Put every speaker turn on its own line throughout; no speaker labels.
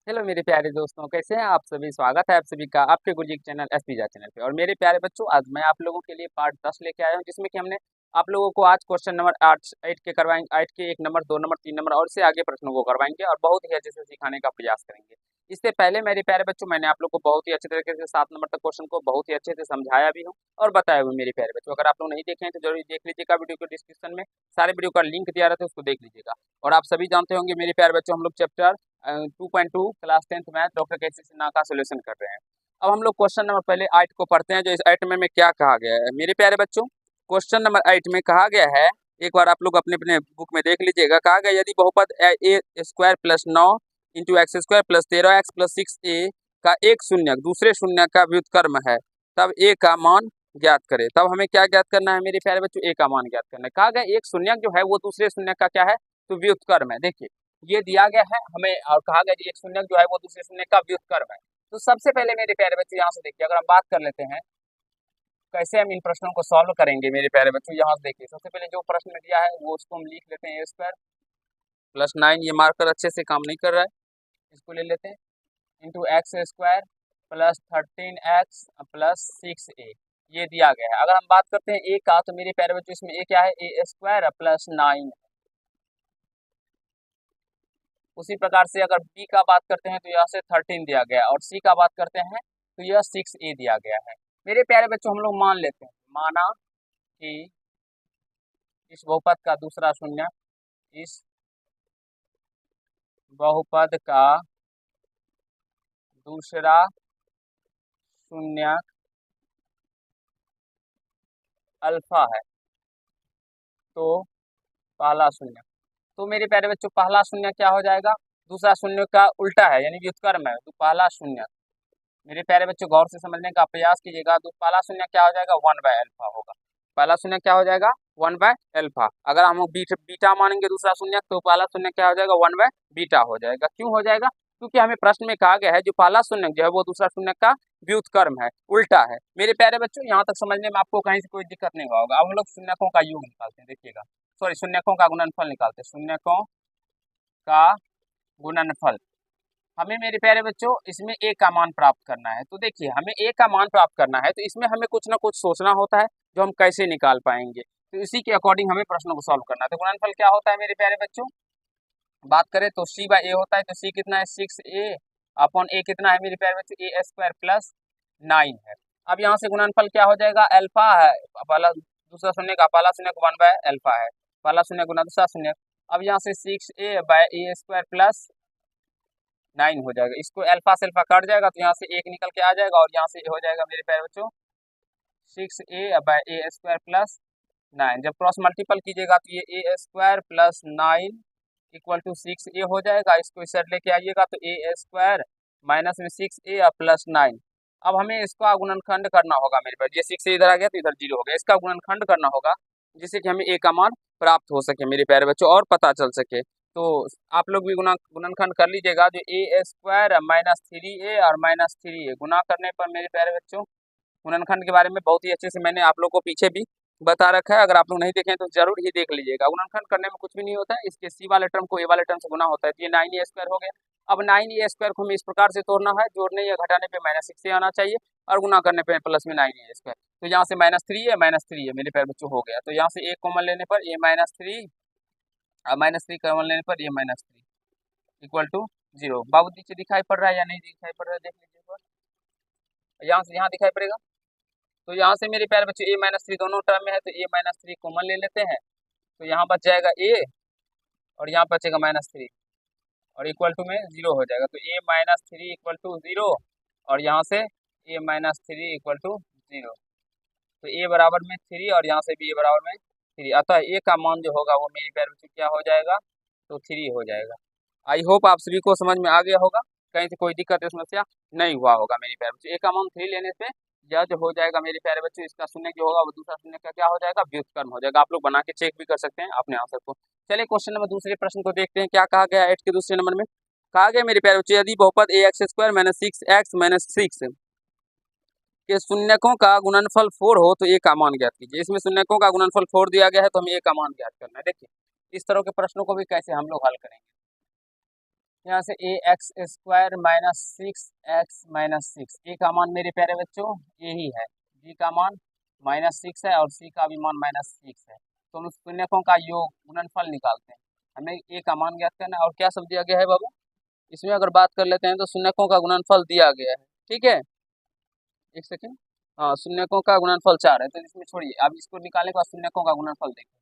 Hello मेरे प्यारे दोस्तों, कैसे हैं आप सभी। स्वागत है आप सभी का आपके गुरुजी के चैनल एसपीजा चैनल पे। और मेरे प्यारे बच्चों, आज मैं आप लोगों के लिए पार्ट 10 लेके आया हूं, जिसमें कि हमने आप लोगों को आज क्वेश्चन नंबर 8 के करवाएंगे। 8 के 1 नंबर 2 नंबर 3 नंबर और इससे आगे प्रश्नों को करवाएंगे और बहुत ही अच्छे से सिखाने का प्रयास करेंगे। इससे पहले मेरे प्यारे बच्चों, मैंने आप लोग को बहुत ही अच्छे तरीके से 7 नंबर तक क्वेश्चन को बहुत ही अच्छे से समझाया भी हूँ और बताया भी। मेरे प्यारे बच्चों, अगर आप लोग नहीं देखे हैं तो जरूर देख लीजिएगा। वीडियो के डिस्क्रिप्शन में सारे वीडियो का लिंक दिया रहता है, उसको देख लीजिएगा। और आप सभी जानते होंगे मेरे प्यारे बच्चों, हम लोग chapter 2.2 class 10th math doctor के सी सिन्हा का सोल्यूशन कर रहे हैं। अब हम लोग क्वेश्चन नंबर पहले 8 को पढ़ते हैं। जो इस 8 में क्या कहा गया है मेरे प्यारे बच्चों, क्वेश्चन नंबर 8 में कहा गया है, एक बार आप लोग अपने अपने बुक में देख लीजिएगा। कहा गया यदि बहुपद a square plus 9 into x square plus 13x plus 6a का एक शून्य दूसरे शून्य का व्युत्क्रम है, तब ए का मान ज्ञात करे। तब हमें क्या ज्ञात करना है मेरे प्यारे बच्चों, ए का मान ज्ञात करना है। कहा गया एक शून्य जो है वो दूसरे शून्य का क्या है, तो व्युत्क्रम है। देखिए ये दिया गया है हमें और कहा गया कि एक शून्य जो है वो दूसरे शून्य का व्युत्क्रम है। तो सबसे पहले मेरे प्यारे बच्चों यहाँ से देखिए, अगर हम बात कर लेते हैं कैसे हम इन प्रश्नों को सॉल्व करेंगे। मेरे प्यारे बच्चों यहाँ से देखिए, सबसे पहले जो प्रश्न दिया है वो उसको हम लिख लेते हैं। ए स्क्वायर प्लस 9, ये मार्कर अच्छे से काम नहीं कर रहा है, इसको ले लेते हैं, into x square plus 13x plus 6a, ये दिया गया है। अगर हम बात करते हैं ए का, तो मेरे प्यारे बच्चों इसमें ए क्या है, ए स्क्वायर प्लस 9। उसी प्रकार से अगर बी का बात करते हैं तो यहाँ से 13 दिया गया है और सी का बात करते हैं तो यह 6a दिया गया है। मेरे प्यारे बच्चों हम लोग मान लेते हैं, माना कि इस बहुपद का दूसरा शून्य, इस बहुपद का दूसरा शून्य अल्फा है, तो पहला शून्य, तो मेरे प्यारे बच्चों पहला शून्य क्या हो जाएगा, दूसरा शून्य का उल्टा है यानी व्युत्क्रम है, तो पहला शून्य। मेरे प्यारे बच्चों गौर से समझने का प्रयास कीजिएगा। तो पहला शून्य क्या हो जाएगा, 1/अल्फा होगा। पहला शून्य क्या हो जाएगा, 1/अल्फा। अगर हम बीटा मानेंगे दूसरा शून्य, तो पहला शून्य क्या हो जाएगा, 1/बीटा हो जाएगा। क्यों हो जाएगा, क्योंकि हमें प्रश्न में कहा गया है जो पहला शून्य जो है वो दूसरा शून्य का व्युत्क्रम है, उल्टा है। मेरे प्यारे बच्चों यहाँ तक समझने में आपको कहीं से कोई दिक्कत नहीं होगा। अब हम लोग शून्यकों का योग निकालते हैं, देखिएगा, सॉरी शून्यकों का गुणनफल निकालते हैं। शून्यकों का गुणनफल, हमें मेरे प्यारे बच्चों इसमें ए का मान प्राप्त करना है। तो देखिए हमें ए का मान प्राप्त करना है, तो इसमें हमें कुछ ना कुछ सोचना होता है जो हम कैसे निकाल पाएंगे। तो इसी के अकॉर्डिंग हमें प्रश्नों को सॉल्व करना है। तो गुणनफल क्या होता है मेरे प्यारे बच्चों, बात करें तो c/a होता है। तो c कितना है, 6a अपॉन a कितना है मेरे प्यारे बच्चों, ए स्क्वायर प्लस 9 है। अब यहाँ से गुणनफल क्या हो जाएगा, अल्फा है, पहला दूसरा शून्य का पहला शून्य 1/अल्फा है, पहला शून्य गुना दूसरा शून्य। अब यहाँ से 6a/a स्क्वायर प्लस 9 हो जाएगा। इसको अल्फा से अल्फा कट जाएगा तो यहाँ से एक निकल के आ जाएगा और यहाँ से हो जाएगा मेरे प्यारे बच्चों 6a/a स्क्वायर प्लस 9। जब क्रॉस मल्टीपल कीजिएगा तो ये a square plus 9 equal to 6a हो जाएगा। इसको इस साइड लेके आइएगा तो a स्क्वायर माइनस में 6a प्लस 9। अब हमें इसका गुणनखंड करना होगा मेरे पास, ये 6 इधर आ गया तो इधर 0 हो गया। इसका गुणनखंड करना होगा जिससे कि हमें a का मान प्राप्त हो सके मेरे प्यारे बच्चों और पता चल सके। तो आप लोग भी गुणनखंड कर लीजिएगा। जो ए स्क्वायर माइनस 3a और माइनस 3a गुना करने पर मेरे प्यारे बच्चों, गुणनखंड के बारे में बहुत ही अच्छे से मैंने आप लोग को पीछे भी बता रखा है। अगर आप लोग नहीं देखें तो जरूर ही देख लीजिएगा। गुणनखंड करने में कुछ भी नहीं होता है, इसके सी वाले टर्म को ए वाले टर्म से गुना होता है, तो ये 9a स्क्वायर हो गया। अब 9a स्क्वायर को हमें इस प्रकार से तोड़ना है, जोड़ने या घटाने पे माइनस 6 आना चाहिए और गुना करने पे प्लस में 9a स्क्वायर। तो यहाँ से -3 है मेरे प्यारे बच्चों हो गया। तो यहाँ से एक कॉमन लेने पर a -3 और -3 कॉमन लेने पर ये -3 इक्वल टू 0। बाबू नीचे दिखाई पड़ रहा है या नहीं दिखाई पड़ रहा है, देख लीजिए एक बार। यहाँ से यहाँ दिखाई पड़ेगा। तो यहाँ से मेरे प्यारे बच्चे a-3 दोनों टर्म में है, तो a-3 कॉमन ले लेते हैं। तो यहाँ बच जाएगा a और यहाँ बचेगा -3 और इक्वल टू में 0 हो जाएगा। तो a-3 इक्वल टू 0 और यहाँ से a-3 इक्वल टू 0। तो a बराबर में 3 और यहाँ से भी a बराबर में 3, अतः a का मान जो होगा वो मेरे प्यारे बच्चे क्या हो जाएगा, तो 3 हो जाएगा। आई होप आप सभी को समझ में आ गया होगा, कहीं से कोई दिक्कत या समस्या नहीं हुआ होगा मेरे प्यारे बच्चों। a का मान 3 लेने से यह जो हो जाएगा मेरे प्यारे बच्चों, इसका शून्य जो होगा वो दूसरा शून्य का क्या हो जाएगा, व्युत्क्रम हो जाएगा। आप लोग बना के चेक भी कर सकते हैं अपने आंसर को। चलिए क्वेश्चन नंबर दूसरे प्रश्न को देखते हैं। क्या कहा गया 8 के दूसरे नंबर में, कहा गया मेरे प्यारे बच्चों यदि बहुपद ax square minus 6x minus 6 के शून्यकों का गुणनफल 4 हो तो a का मान ज्ञात कीजिए। इसमें शून्यकों का गुणनफल 4 दिया गया है तो हमें a का मान ज्ञात करना है। देखिए इस तरह के प्रश्नों को भी कैसे हम लोग हल करेंगे। यहाँ से ए एक्स स्क्वायर माइनस 6x-6, ए का मान मेरे प्यारे बच्चों यही है, बी का मान -6 है और सी का भी मान -6 है। तो हम शून्यकों का योग गुणनफल निकालते हैं, हमें ए का मान ज्ञात करना है। और क्या सब दिया गया है बाबू, इसमें अगर बात कर लेते हैं तो शून्यकों का गुणनफल दिया गया है, ठीक है, एक सेकेंड, हाँ शून्यकों का गुणनफल 4 है, तो इसमें छोड़िए, अब इसको निकालने के बाद शून्यकों का गुणनफल देखिए,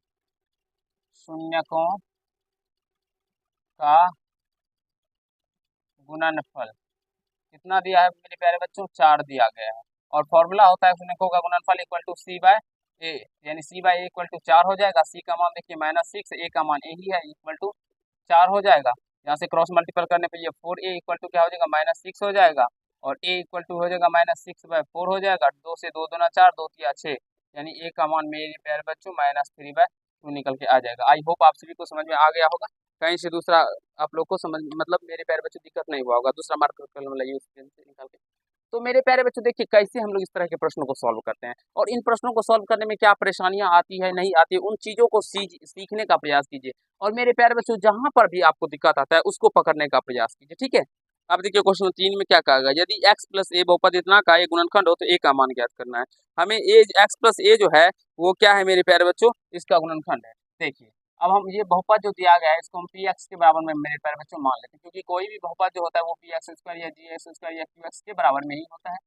शून्यकों का गुणनफल कितना दिया है मेरे प्यारे बच्चों, 4 दिया गया है। और फॉर्मूला होता है शून्यकों का गुणनफल इक्वल टू सी बाय ए, यानी सी बाय ए इक्वल टू 4 हो जाएगा, सी का मान देखिए -6, ए का मान यही है इक्वल टू 4 हो जाएगा। यहाँ से क्रॉस मल्टीपल करने पे ये 4a इक्वल टू क्या हो जाएगा, -6 हो जाएगा, और a इक्वल टू हो जाएगा -6/4 हो जाएगा, 2 से 2 दूना 4, 2 तिया 6, यानी a का मान मेरे प्यारे बच्चों -3/2 निकल के आ जाएगा। आई होप आप सभी को समझ में आ गया होगा, कहीं से दूसरा आप लोग को समझ मतलब मेरे प्यारे बच्चों दिक्कत नहीं हुआ होगा, दूसरा मार्क कलम लाइए उस पेन से निकाल के। तो मेरे प्यारे बच्चों देखिए कैसे हम लोग इस तरह के प्रश्नों को सॉल्व करते हैं, और इन प्रश्नों को सॉल्व करने में क्या परेशानियां आती है नहीं आती है, उन चीज़ों को सीखने का प्रयास कीजिए। और मेरे प्यारे बच्चों जहां पर भी आपको दिक्कत आता है उसको पकड़ने का प्रयास कीजिए, ठीक है। अब देखिए क्वेश्चन 3 में क्या कहा गया, यदि x प्लस ए बहुपद इतना का एक गुणनखंड हो तो a का मान ज्ञात करना है। हमें ए x प्लस ए जो है वो क्या है मेरे प्यारे बच्चों, इसका गुणनखंड है। देखिए अब हम ये बहुपद जो दिया गया है इसको हम पी एक्स के बराबर में मेरे प्यारे बच्चों मान लेते हैं, क्योंकि कोई भी बहुपद जो होता है वो पी एक्स स्क्वायर या जी एक्स स्क्वायर या क्यू एक्स के बराबर में ही होता है।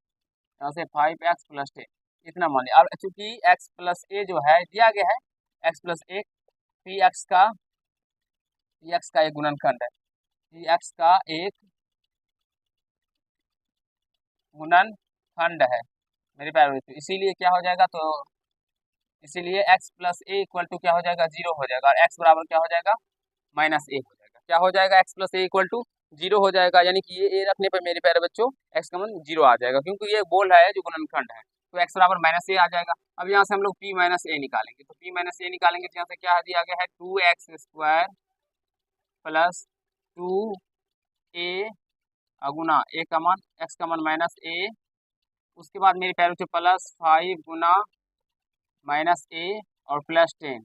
यहाँ से 5x प्लस 10 इतना मान लिया। अब चूंकि x प्लस ए जो है दिया गया है, x plus A P x का एक गुणनखंड है, पी एक्स का एक गुणनखंड है मेरे प्यारे बच्चों, इसीलिए क्या हो जाएगा, तो इसीलिए x plus a equal to क्या हो जाएगा, 0 हो जाएगा, और x बराबर क्या हो जाएगा, -a हो जाएगा। क्या हो जाएगा, x plus a equal to 0 हो जाएगा, यानी कि ये a रखने पर मेरे प्यारे बच्चों x का मान 0 आ जाएगा, क्योंकि ये बोल रहा है जो गुणनखंड है, तो x बराबर -a आ जाएगा। अब यहाँ से हम लोग p माइनस ए निकालेंगे, तो p माइनस ए निकालेंगे तो यहाँ से क्या दिया गया है, 2x square plus 2a Guna a का मान, x का मान -a, उसके बाद मेरे प्यारे बच्चों प्लस 5 गुना -a और प्लस 10,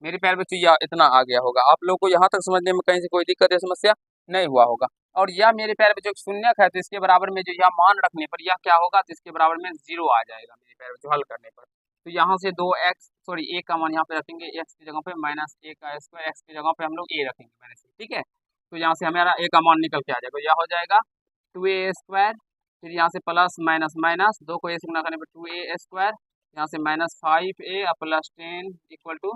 मेरे प्यारे बच्चों यह इतना आ गया होगा। आप लोग को यहाँ तक समझने में कहीं से कोई दिक्कत या समस्या नहीं हुआ होगा। और यह मेरे प्यारे बच्चों शून्यक है, तो इसके बराबर में जो यह मान रखने पर यह क्या होगा, तो इसके बराबर में 0 आ जाएगा मेरे प्यारे बच्चों हल करने पर। तो यहाँ से 2x सॉरी a का मान यहाँ पे रखेंगे, x की जगह पे -a का स्क्वायर, x की जगह पे हम लोग a रखेंगे माइनस, ठीक है। तो यहाँ से हमारा a का मान निकल के आ जाएगा, यह हो जाएगा 2a स्क्वायर, फिर यहाँ से प्लस माइनस माइनस 2 को a से गुना करने पर 2a स्क्वायर, यहाँ से -5a प्लस 10 इक्वल टू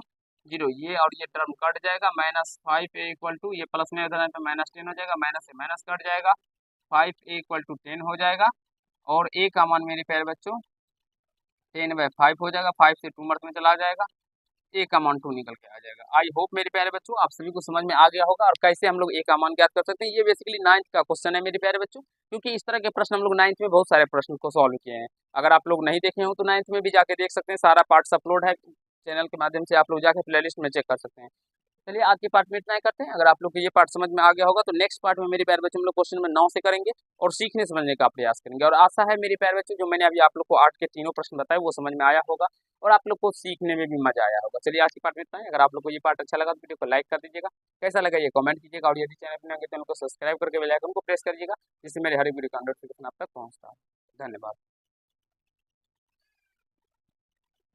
0, ये और ये टर्म कट जाएगा, -5a इक्वल टू ये प्लस में उधर पे -10 हो जाएगा, माइनस से माइनस कट जाएगा, 5a इक्वल टू 10 हो जाएगा, और a का मान मेरे प्यारे बच्चों 10/5 हो जाएगा, 5 से 2 मर्द में चला जाएगा, ए का मान 2 निकल के आ जाएगा। आई होप मेरे प्यारे बच्चों आप सभी को समझ में आ गया होगा, और कैसे हम लोग ए का मान ज्ञात कर सकते हैं। ये बेसिकली 9th का क्वेश्चन है मेरे प्यारे बच्चों, क्योंकि इस तरह के प्रश्न हम लोग 9th में बहुत सारे प्रश्न को सॉल्व किए हैं। अगर आप लोग नहीं देखे हो तो 9th में भी जाके देख सकते हैं, सारा पार्ट्स अपलोड है चैनल के माध्यम से, आप लोग जाके प्लेलिस्ट में चेक कर सकते हैं। चलिए आज के पार्ट में इतना ही करते हैं। अगर आप लोग को ये पार्ट समझ में आ गया होगा तो नेक्स्ट पार्ट में मेरे प्यारे बच्चों हम लोग क्वेश्चन नंबर 9 से करेंगे और सीखने समझने का प्रयास करेंगे। और आशा है मेरे प्यारे बच्चों जो मैंने अभी आप लोग को 8 के तीनों प्रश्न बताए वो समझ में आया होगा और आप लोग को सीखने में भी मजा आया होगा। चलिए आज की पार्ट में इतना ही। अगर आप लोग को ये पार्ट अच्छा लगा तो वीडियो को लाइक कर दीजिएगा, कैसा लगा ये कमेंट कीजिएगा, और यदि चैनल पर नए हैं तो चैनल को सब्सक्राइब करके बेल आइकन को प्रेस करिएगा, जिससे मेरे हर वीडियो का नोटिफिकेशन आप तक पहुँचता है। धन्यवाद।